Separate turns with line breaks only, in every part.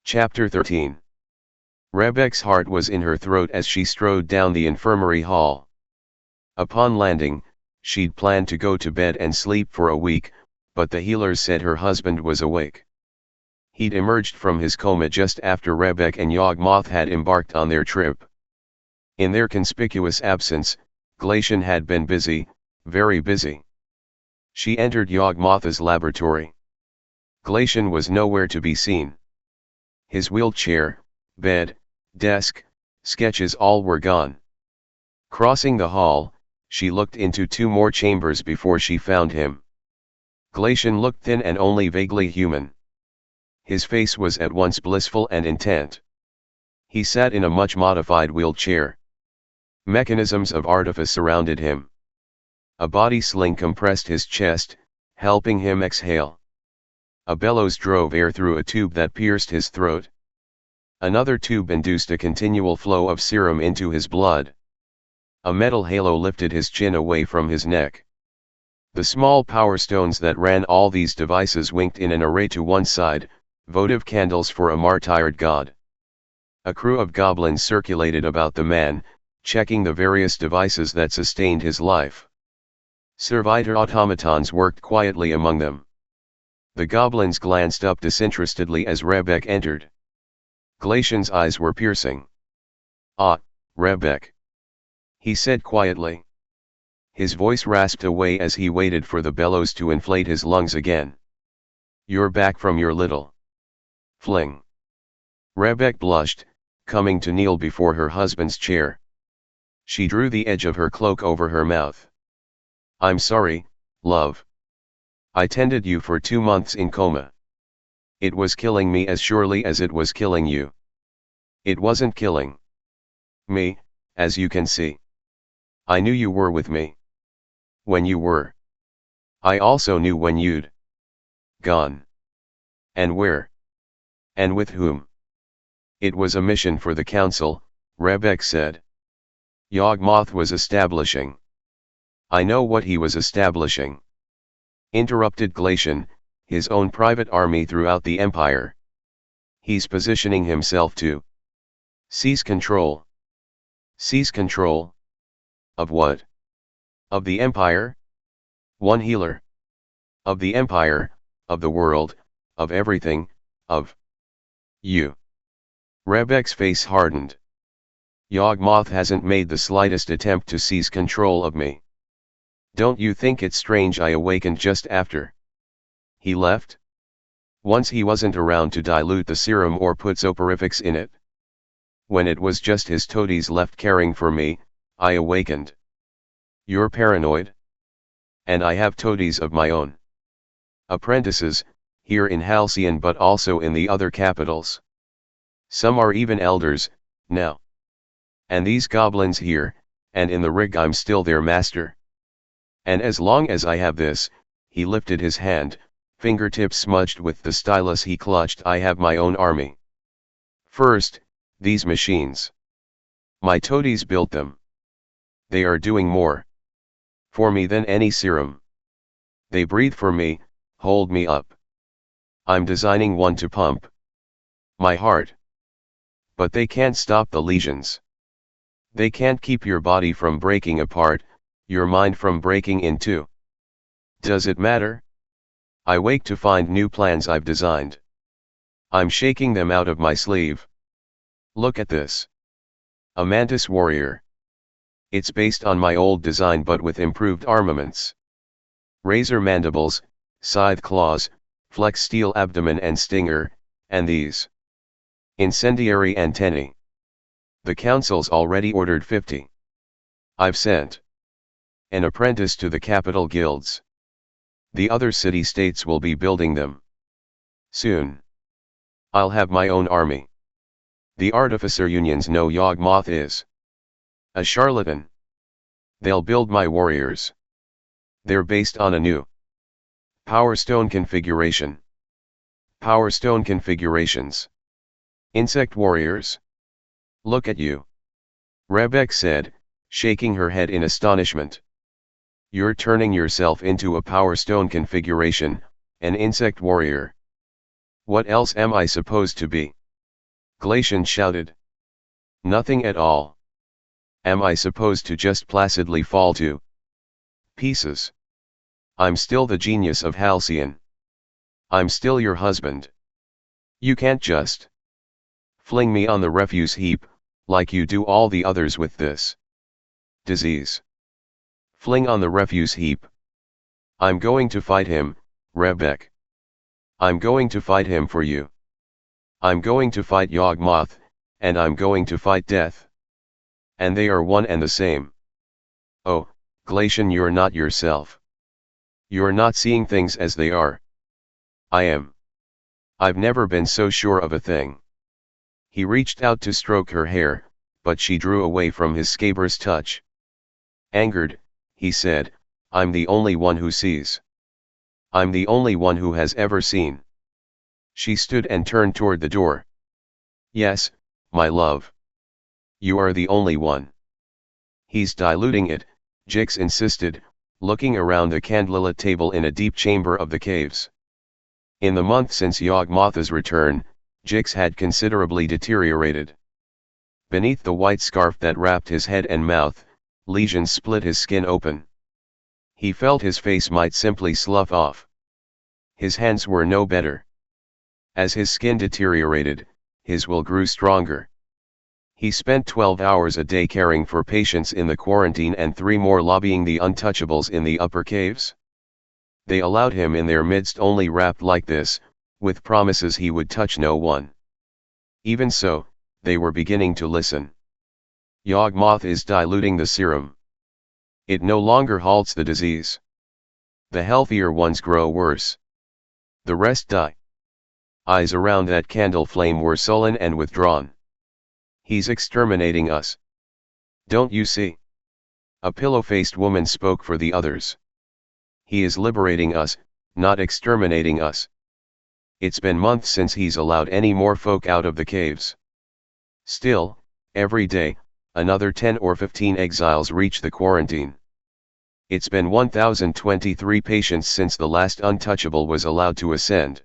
Chapter 13. Rebekah's heart was in her throat as she strode down the infirmary hall. Upon landing, she'd planned to go to bed and sleep for a week, but the healers said her husband was awake. He'd emerged from his coma just after Rebekah and Yawgmoth had embarked on their trip. In their conspicuous absence, Glacian had been busy, very busy. She entered Yawgmoth's laboratory. Glacian was nowhere to be seen. His wheelchair, bed, desk, sketches all were gone. Crossing the hall, she looked into two more chambers before she found him. Glacian looked thin and only vaguely human. His face was at once blissful and intent. He sat in a much modified wheelchair. Mechanisms of artifice surrounded him. A body sling compressed his chest, helping him exhale. A bellows drove air through a tube that pierced his throat. Another tube induced a continual flow of serum into his blood. A metal halo lifted his chin away from his neck. The small power stones that ran all these devices winked in an array to one side, votive candles for a martyred god. A crew of goblins circulated about the man, checking the various devices that sustained his life. Servitor automatons worked quietly among them. The goblins glanced up disinterestedly as Rebekah entered. Glacian's eyes were piercing. "Ah, Rebekah," he said quietly. His voice rasped away as he waited for the bellows to inflate his lungs again. "You're back from your little fling." Rebekah blushed, coming to kneel before her husband's chair. She drew the edge of her cloak over her mouth. "I'm sorry, love. I tended you for 2 months in coma. It was killing me as surely as it was killing you. It wasn't killing me, as you can see. I knew you were with me. When you were. I also knew when you'd gone. And where. And with whom. It was a mission for the council," Rebekah said. "Yawgmoth was establishing." "I know what he was establishing," interrupted Glacian, "his own private army throughout the Empire. He's positioning himself to seize control." "Seize control? Of what? Of the Empire?" One healer. "Of the Empire, of the world, of everything, of you." Rebekah's face hardened. "Yawgmoth hasn't made the slightest attempt to seize control of me. Don't you think it's strange I awakened just after he left? Once he wasn't around to dilute the serum or put soporifics in it. When it was just his toadies left caring for me, I awakened." "You're paranoid? And I have toadies of my own. Apprentices, here in Halcyon but also in the other capitals. Some are even elders, now. And these goblins here, and in the rig I'm still their master. And as long as I have this," he lifted his hand, fingertips smudged with the stylus he clutched, "I have my own army. First, these machines. My toadies built them. They are doing more for me than any serum. They breathe for me, hold me up. I'm designing one to pump my heart. But they can't stop the lesions. They can't keep your body from breaking apart, your mind from breaking in two. Does it matter? I wake to find new plans I've designed. I'm shaking them out of my sleeve. Look at this. A mantis warrior. It's based on my old design but with improved armaments. Razor mandibles, scythe claws, flex steel abdomen and stinger, and these incendiary antennae. The council's already ordered 50. I've sent an apprentice to the capital guilds. The other city-states will be building them soon. I'll have my own army. The artificer unions know Yawgmoth is a charlatan. They'll build my warriors. They're based on a new Power Stone configuration. Power Stone configurations. Insect warriors? Look at you. Rebekah said, shaking her head in astonishment. You're turning yourself into a Power Stone configuration, an insect warrior. What else am I supposed to be? Glacian shouted. Nothing at all. Am I supposed to just placidly fall to pieces? I'm still the genius of Halcyon. I'm still your husband. You can't just fling me on the refuse heap, like you do all the others with this disease. Fling on the refuse heap. I'm going to fight him, Rebek. I'm going to fight him for you. I'm going to fight Yawgmoth, and I'm going to fight death. And they are one and the same. Oh, Glacian, you're not yourself. You're not seeing things as they are. I am. I've never been so sure of a thing. He reached out to stroke her hair, but she drew away from his scabrous touch. Angered, he said, I'm the only one who sees. I'm the only one who has ever seen. She stood and turned toward the door. Yes, my love. You are the only one. He's diluting it, Jix insisted, looking around the candlelit table in a deep chamber of the caves. In the month since Yawgmoth's return, Jix had considerably deteriorated. Beneath the white scarf that wrapped his head and mouth, lesions split his skin open. He felt his face might simply slough off. His hands were no better. As his skin deteriorated, his will grew stronger. He spent 12 hours a day caring for patients in the quarantine and 3 more lobbying the untouchables in the upper caves. They allowed him in their midst only wrapped like this, with promises he would touch no one. Even so, they were beginning to listen. Yawgmoth is diluting the serum. It no longer halts the disease. The healthier ones grow worse. The rest die. Eyes around that candle flame were sullen and withdrawn. He's exterminating us. Don't you see? A pillow-faced woman spoke for the others. He is liberating us, not exterminating us. It's been months since he's allowed any more folk out of the caves. Still, every day, another 10 or 15 exiles reach the quarantine. It's been 1,023 patients since the last untouchable was allowed to ascend.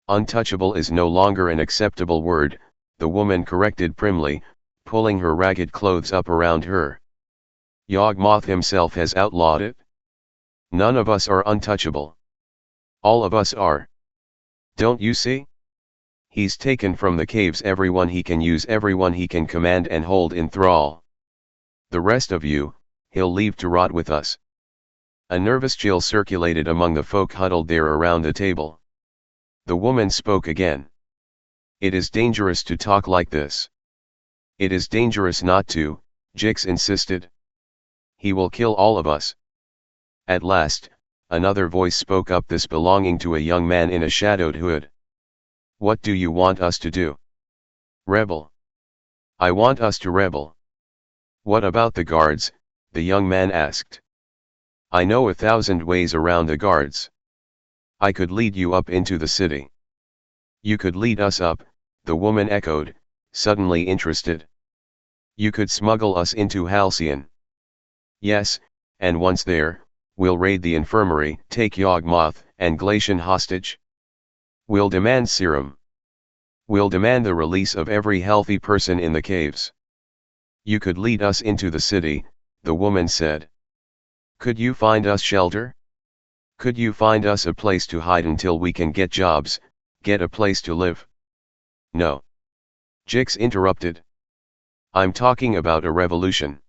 Untouchable is no longer an acceptable word, the woman corrected primly, pulling her ragged clothes up around her. Yawgmoth himself has outlawed it. None of us are untouchable. All of us are. Don't you see? He's taken from the caves everyone he can use, everyone he can command and hold in thrall. The rest of you, he'll leave to rot with us. A nervous chill circulated among the folk huddled there around the table. The woman spoke again. It is dangerous to talk like this. It is dangerous not to, Jix insisted. He will kill all of us. At last, another voice spoke up, this belonging to a young man in a shadowed hood. What do you want us to do? Rebel. I want us to rebel. What about the guards? The young man asked. I know 1,000 ways around the guards. I could lead you up into the city. You could lead us up, the woman echoed, suddenly interested. You could smuggle us into Halcyon. Yes, and once there, we'll raid the infirmary, take Yawgmoth and Glacian hostage. We'll demand serum. We'll demand the release of every healthy person in the caves. You could lead us into the city, the woman said. Could you find us shelter? Could you find us a place to hide until we can get jobs, get a place to live? No. Jix interrupted. I'm talking about a revolution.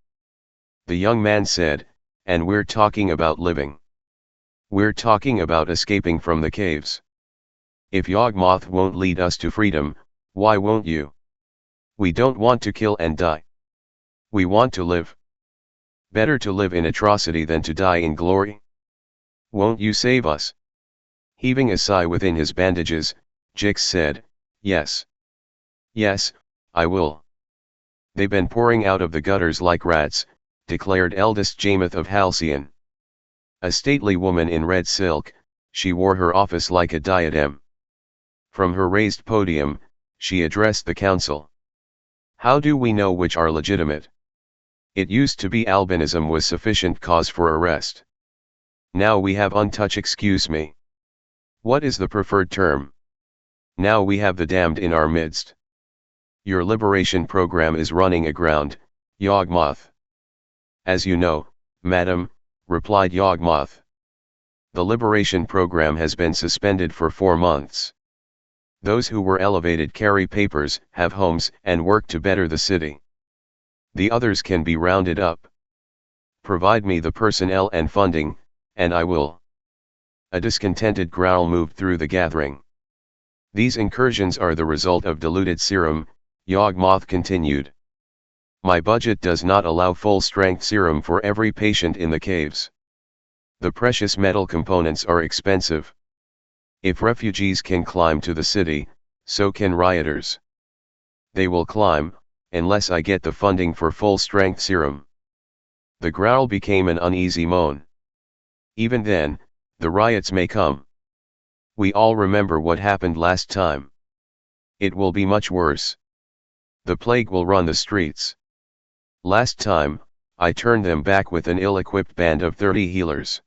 The young man said, and we're talking about living. We're talking about escaping from the caves. If Yawgmoth won't lead us to freedom, why won't you? We don't want to kill and die. We want to live. Better to live in atrocity than to die in glory. Won't you save us? Heaving a sigh within his bandages, Jix said, yes. Yes, I will. They've been pouring out of the gutters like rats, declared eldest Jamoth of Halcyon. A stately woman in red silk, she wore her office like a diadem. From her raised podium, she addressed the council. How do we know which are legitimate? It used to be albinism was sufficient cause for arrest. Now we have untouch, excuse me. What is the preferred term? Now we have the damned in our midst. Your liberation program is running aground, Yawgmoth. As you know, madam, replied Yawgmoth. The liberation program has been suspended for 4 months. Those who were elevated carry papers, have homes, and work to better the city. The others can be rounded up. Provide me the personnel and funding, and I will. A discontented growl moved through the gathering. These incursions are the result of diluted serum, Yawgmoth continued. My budget does not allow full-strength serum for every patient in the caves. The precious metal components are expensive. If refugees can climb to the city, so can rioters. They will climb, unless I get the funding for full-strength serum. The growl became an uneasy moan. Even then, the riots may come. We all remember what happened last time. It will be much worse. The plague will run the streets. Last time, I turned them back with an ill-equipped band of 30 healers.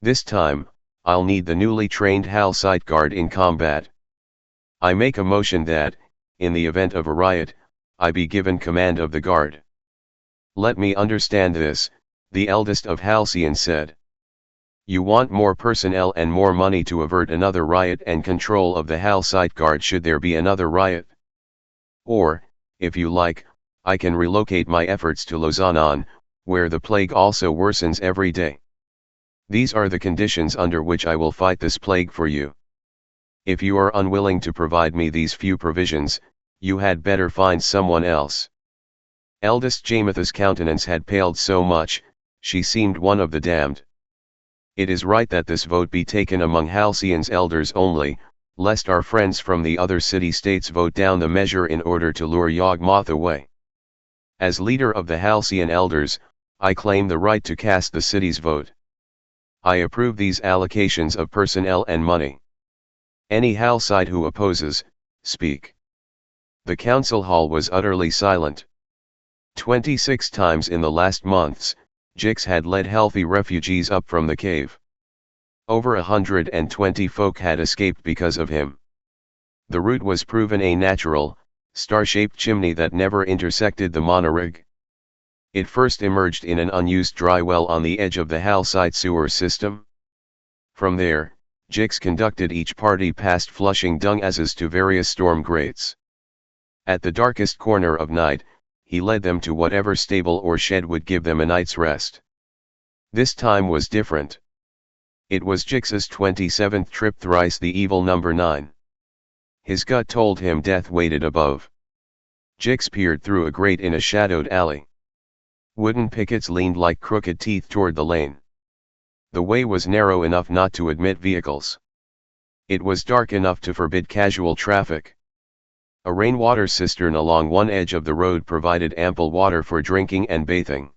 This time, I'll need the newly trained Hal Sight Guard in combat. I make a motion that, in the event of a riot, I be given command of the guard. Let me understand this, the eldest of Halcyons said. You want more personnel and more money to avert another riot and control of the Hal Sight Guard should there be another riot. Or, if you like, I can relocate my efforts to Lausanne, where the plague also worsens every day. These are the conditions under which I will fight this plague for you. If you are unwilling to provide me these few provisions, you had better find someone else. Eldest Jametha's countenance had paled so much, she seemed one of the damned. It is right that this vote be taken among Halcyon's elders only, lest our friends from the other city-states vote down the measure in order to lure Yawgmoth away. As leader of the Halcyon elders, I claim the right to cast the city's vote. I approve these allocations of personnel and money. Any Halcyon who opposes, speak. The council hall was utterly silent. 26 times in the last months, Jix had led healthy refugees up from the cave. Over 120 folk had escaped because of him. The route was proven a natural, star-shaped chimney that never intersected the monorig. It first emerged in an unused dry well on the edge of the Halcyon sewer system. From there, Jix conducted each party past flushing dung asses to various storm grates. At the darkest corner of night, he led them to whatever stable or shed would give them a night's rest. This time was different. It was Jix's 27th trip thrice the evil number 9. His gut told him death waited above. Jix peered through a grate in a shadowed alley. Wooden pickets leaned like crooked teeth toward the lane. The way was narrow enough not to admit vehicles. It was dark enough to forbid casual traffic. A rainwater cistern along one edge of the road provided ample water for drinking and bathing.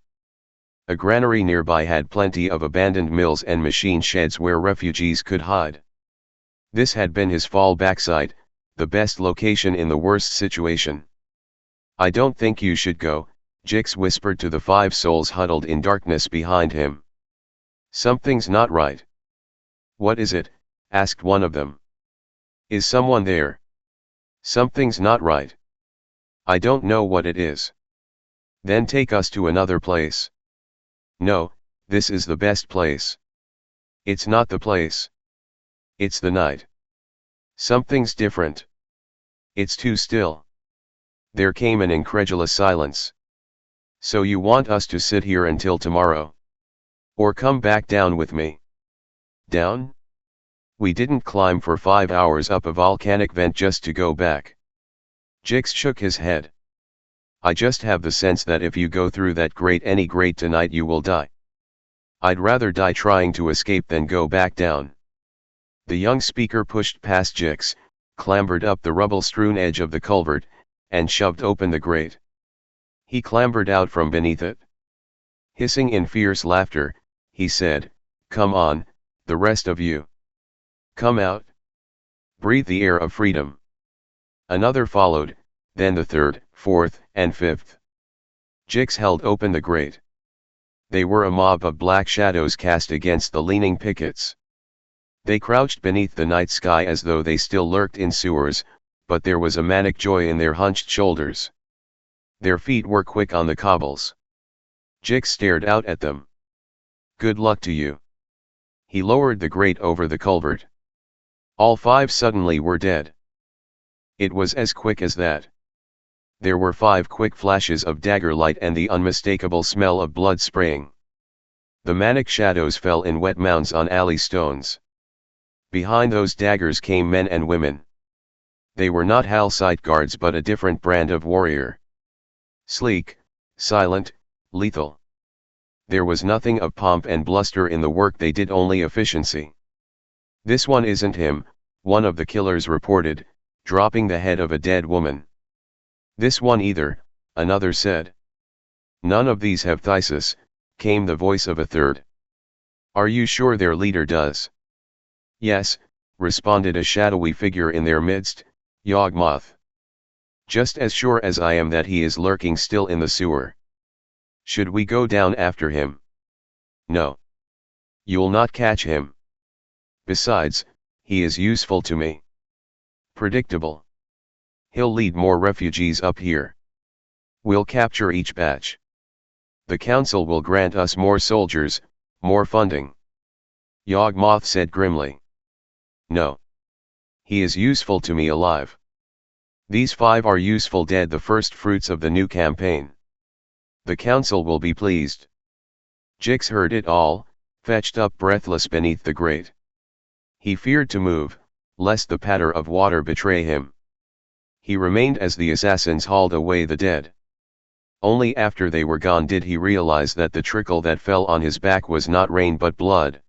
A granary nearby had plenty of abandoned mills and machine sheds where refugees could hide. This had been his fallback site, the best location in the worst situation. I don't think you should go, Jix whispered to the 5 souls huddled in darkness behind him. Something's not right. What is it? Asked one of them. Is someone there? Something's not right. I don't know what it is. Then take us to another place. No, this is the best place. It's not the place. It's the night. Something's different. It's too still. There came an incredulous silence. So you want us to sit here until tomorrow? Or come back down with me? Down? We didn't climb for 5 hours up a volcanic vent just to go back. Jix shook his head. I just have the sense that if you go through that grate any grate tonight you will die. I'd rather die trying to escape than go back down. The young speaker pushed past Jix, clambered up the rubble-strewn edge of the culvert, and shoved open the grate. He clambered out from beneath it. Hissing in fierce laughter, he said, "Come on, the rest of you. Come out. Breathe the air of freedom." Another followed, then the 3rd, 4th, and 5th. Jix held open the grate. They were a mob of black shadows cast against the leaning pickets. They crouched beneath the night sky as though they still lurked in sewers, but there was a manic joy in their hunched shoulders. Their feet were quick on the cobbles. Jix stared out at them. "Good luck to you." He lowered the grate over the culvert. All 5 suddenly were dead. It was as quick as that. There were 5 quick flashes of dagger light and the unmistakable smell of blood spraying. The manic shadows fell in wet mounds on alley stones. Behind those daggers came men and women. They were not Halcite guards but a different brand of warrior. Sleek, silent, lethal. There was nothing of pomp and bluster in the work they did, only efficiency. "This one isn't him," one of the killers reported, dropping the head of a dead woman. "This one either," another said. "None of these have phthisis," came the voice of a third. "Are you sure their leader does?" "Yes," responded a shadowy figure in their midst, Yawgmoth. "Just as sure as I am that he is lurking still in the sewer." "Should we go down after him?" "No. You'll not catch him. Besides, he is useful to me." "Predictable. He'll lead more refugees up here. We'll capture each batch. The council will grant us more soldiers, more funding." Yawgmoth said grimly. "No. He is useful to me alive. These 5 are useful dead, the first fruits of the new campaign. The council will be pleased." Jix heard it all, fetched up breathless beneath the grate. He feared to move, lest the patter of water betray him. He remained as the assassins hauled away the dead. Only after they were gone did he realize that the trickle that fell on his back was not rain but blood.